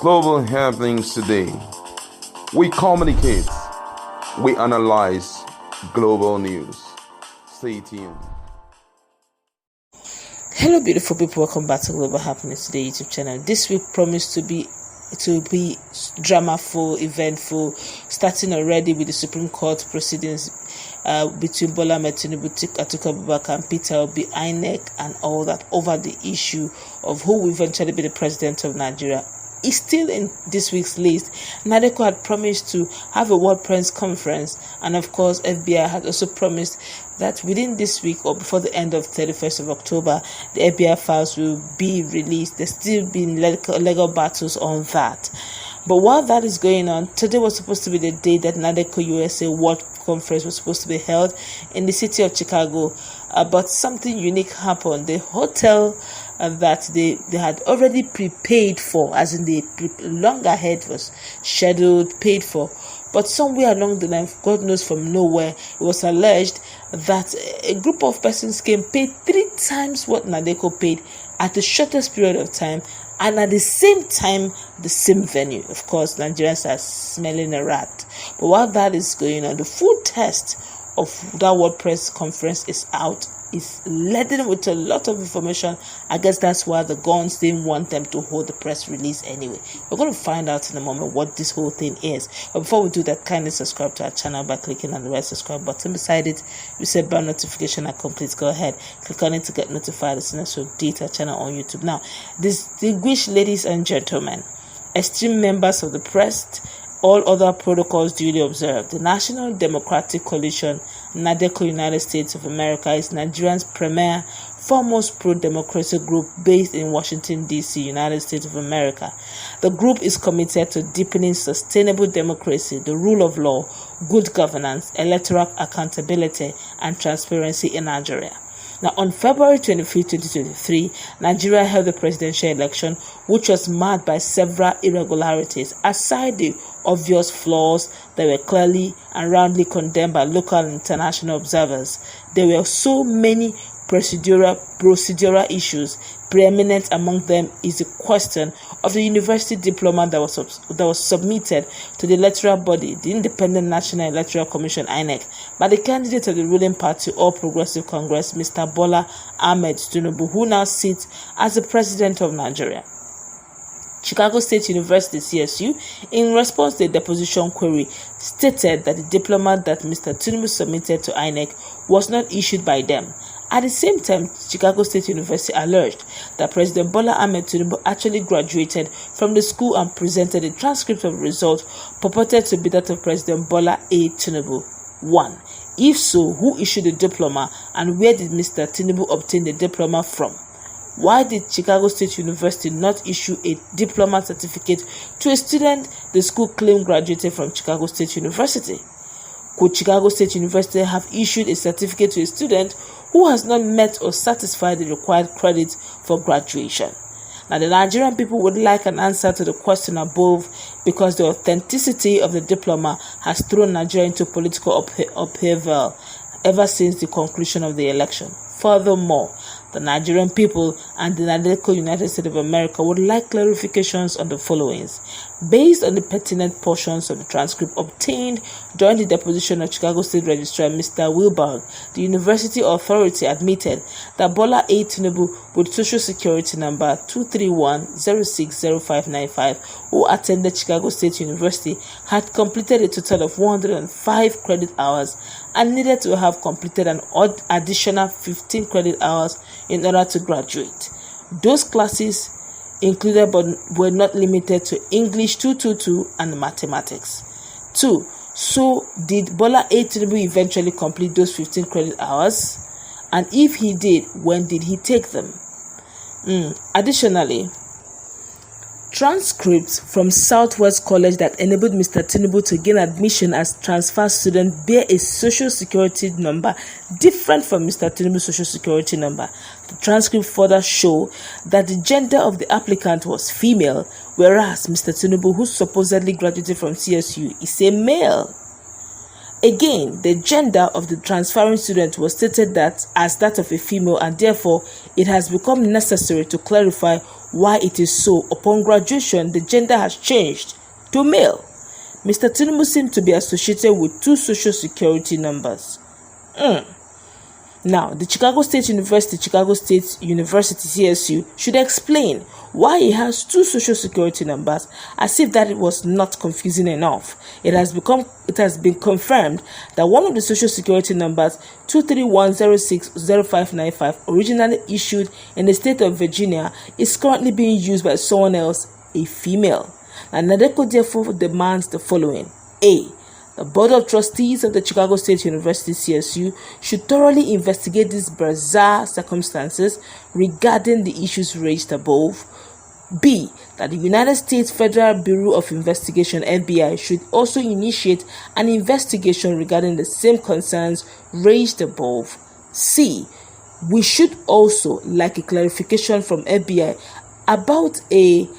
Global happenings today. We communicate, we analyze global news. Stay tuned. Hello beautiful people, welcome back to Global Happiness Today YouTube channel. This week promised to be drama-full, eventful, starting already with the Supreme Court proceedings between Bola Tinubu, Atiku and Peter Obi, INEC and all that over the issue of who will eventually be the president of Nigeria. Is still in this week's list. Nadeco had promised to have a world press conference, and of course FBI had also promised that within this week or before the end of 31st of October the FBI files will be released. There's still been legal battles on that. But while that is going on, today was supposed to be the day that Nadeco USA World Conference was supposed to be held in the city of Chicago, but something unique happened. The hotel that they had already prepaid for, as in the long ahead was scheduled, paid for, but somewhere along the line, God knows from nowhere, it was alleged that a group of persons came, paid 3 times what Nadeco paid at the shortest period of time, and at the same time, the same venue. Of course, Nigerians are smelling a rat. But while that is going on, the full test of that World Press Conference is out. Is laden with a lot of information. I guess that's why the guns didn't want them to hold the press release anyway. We're going to find out in a moment what this whole thing is. But before we do that, kindly subscribe to our channel by clicking on the red subscribe button beside it. You said bell notification are complete. Go ahead, click on it to get notified as soon as we update our channel on YouTube. Now, distinguished ladies and gentlemen, esteemed members of the press, all other protocols duly observed. The National Democratic Coalition, Nadeco United States of America, is Nigeria's premier, foremost pro-democracy group based in Washington, D.C., United States of America. The group is committed to deepening sustainable democracy, the rule of law, good governance, electoral accountability, and transparency in Nigeria. Now, on February 25, 2023, Nigeria held the presidential election, which was marked by several irregularities. Aside the obvious flaws that were clearly and roundly condemned by local and international observers, there were so many procedural issues. Preeminent among them is the question of the university diploma that was submitted to the electoral body, the Independent National Electoral Commission (INEC), by the candidate of the ruling party, All Progressive Congress, Mr. Bola Tinubu, who now sits as the president of Nigeria. Chicago State University (CSU), in response to a deposition query, stated that the diploma that Mr. Tinubu submitted to INEC was not issued by them. At the same time, Chicago State University alleged that President Bola Tinubu actually graduated from the school and presented a transcript of results purported to be that of President Bola Tinubu. 1. If so, who issued the diploma and where did Mr. Tinubu obtain the diploma from? Why did Chicago State University not issue a diploma certificate to a student the school claimed graduated from Chicago State University? Could Chicago State University have issued a certificate to a student who has not met or satisfied the required credit for graduation? Now, the Nigerian people would like an answer to the question above, because the authenticity of the diploma has thrown Nigeria into political upheaval ever since the conclusion of the election. Furthermore, the Nigerian people and the Nadeco United States of America would like clarifications on the followings. Based on the pertinent portions of the transcript obtained during the deposition of Chicago State Registrar Mr. Wilberg, the university authority admitted that Bola Tinubu, with social security number 231060595, who attended Chicago State University, had completed a total of 105 credit hours and needed to have completed an additional 15 credit hours in order to graduate. Those classes included but were not limited to English 222 and mathematics. 2. So, did Bola Tinubu eventually complete those 15 credit hours? And if he did, when did he take them? Additionally, transcripts from Southwest College that enabled Mr. Tinubu to gain admission as transfer student bear a social security number different from Mr. Tinubu's social security number. The transcript further show that the gender of the applicant was female, whereas Mr. Tinubu, who supposedly graduated from CSU, is a male. Again, the gender of the transferring student was stated as that of a female, and therefore it has become necessary to clarify why it is so. Upon graduation, the gender has changed to male. Mr. Tinubu seemed to be associated with 2 social security numbers. Now, the Chicago State University, CSU, should explain why he has 2 social security numbers, as if that it was not confusing enough. It has been confirmed that one of the social security numbers, 231060595, originally issued in the state of Virginia, is currently being used by someone else, a female. And Nadeco therefore demands the following: A. The Board of Trustees of the Chicago State University, CSU, should thoroughly investigate these bizarre circumstances regarding the issues raised above. B. That the United States Federal Bureau of Investigation, FBI, should also initiate an investigation regarding the same concerns raised above. C. We should also like a clarification from FBI about a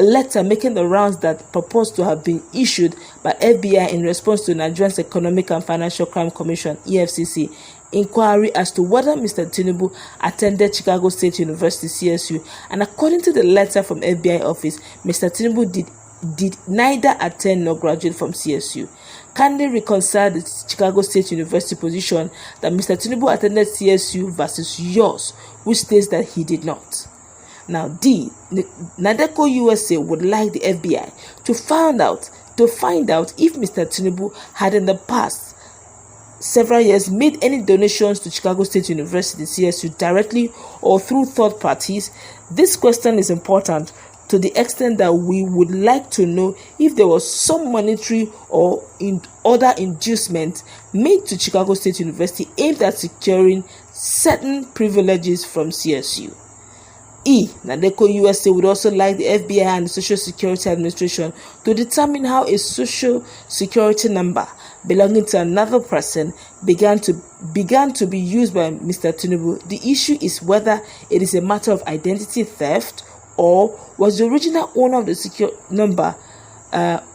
letter making the rounds that purports to have been issued by FBI in response to Nigeria's Economic and Financial Crime Commission (EFCC) inquiry as to whether Mr. Tinubu attended Chicago State University (CSU), and according to the letter from FBI office, Mr. Tinubu did neither attend nor graduate from CSU. Can they reconcile the Chicago State University position that Mr. Tinubu attended CSU versus yours, which states that he did not? Now, D. Nadeco USA would like the FBI to find out if Mr. Tinubu had in the past several years made any donations to Chicago State University (CSU) directly or through third parties. This question is important to the extent that we would like to know if there was some monetary or other inducement made to Chicago State University aimed at securing certain privileges from CSU. E. Nadeco USA would also like the FBI and the Social Security Administration to determine how a social security number belonging to another person began to be used by Mr. Tinubu. The issue is whether it is a matter of identity theft, or was the original owner of the secure number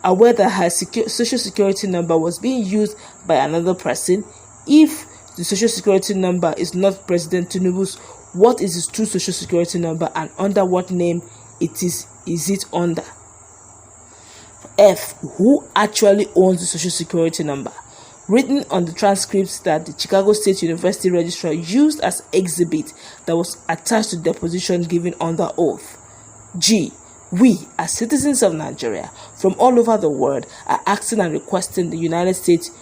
aware that her social security number was being used by another person. If the social security number is not President Tinubu's, what is his true social security number, and under what name is it under? F. Who actually owns the social security number? Written on the transcripts that the Chicago State University registrar used as exhibit that was attached to deposition given under oath. G. We, as citizens of Nigeria from all over the world, are asking and requesting the United States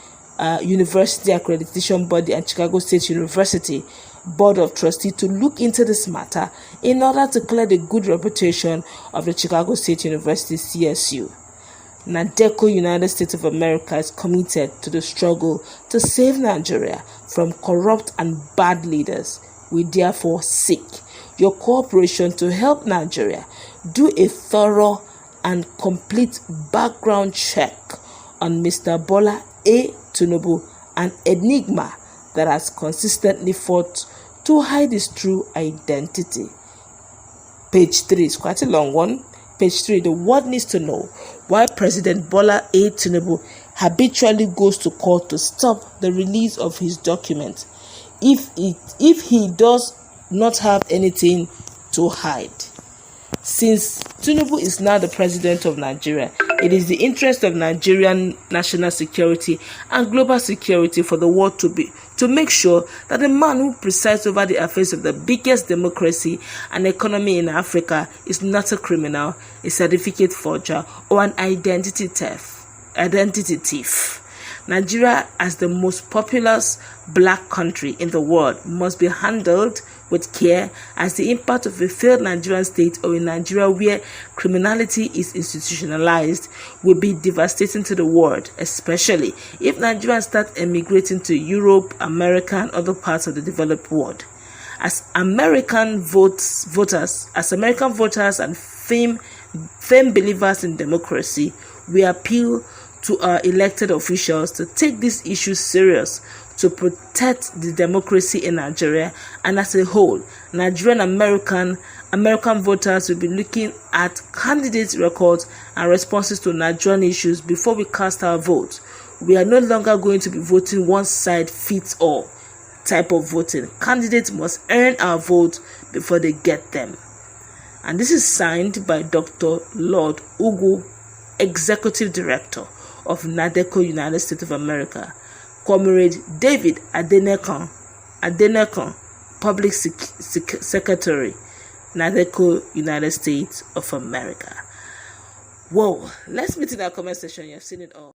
University Accreditation Body and Chicago State University Board of Trustees to look into this matter in order to clear the good reputation of the Chicago State University (CSU). Nadeco, United States of America, is committed to the struggle to save Nigeria from corrupt and bad leaders. We therefore seek your cooperation to help Nigeria do a thorough and complete background check on Mr. Bola A. Tinubu, an enigma that has consistently fought to hide his true identity. Page 3 is quite a long one. Page 3, the world needs to know why President Bola A. Tinubu habitually goes to court to stop the release of his documents if he does not have anything to hide. Since Tinubu is now the president of Nigeria, it is the interest of Nigerian national security and global security for the world to make sure that the man who presides over the affairs of the biggest democracy and economy in Africa is not a criminal, a certificate forger, or an identity thief. Nigeria, as the most populous black country in the world, must be handled with care, as the impact of a failed Nigerian state or a Nigeria where criminality is institutionalized will be devastating to the world, especially if Nigerians start emigrating to Europe, America, and other parts of the developed world. As American voters and firm believers in democracy, we appeal to our elected officials to take these issues serious, to protect the democracy in Nigeria, and as a whole, Nigerian American voters will be looking at candidate records and responses to Nigerian issues before we cast our vote. We are no longer going to be voting one side fits all type of voting. Candidates must earn our vote before they get them. And this is signed by Dr. Lord Ugu, Executive Director of Nadeco, United States of America, Comrade David Adenekon, Public Secretary, Nadeco, United States of America. Whoa, let's meet in our comment section. You have seen it all.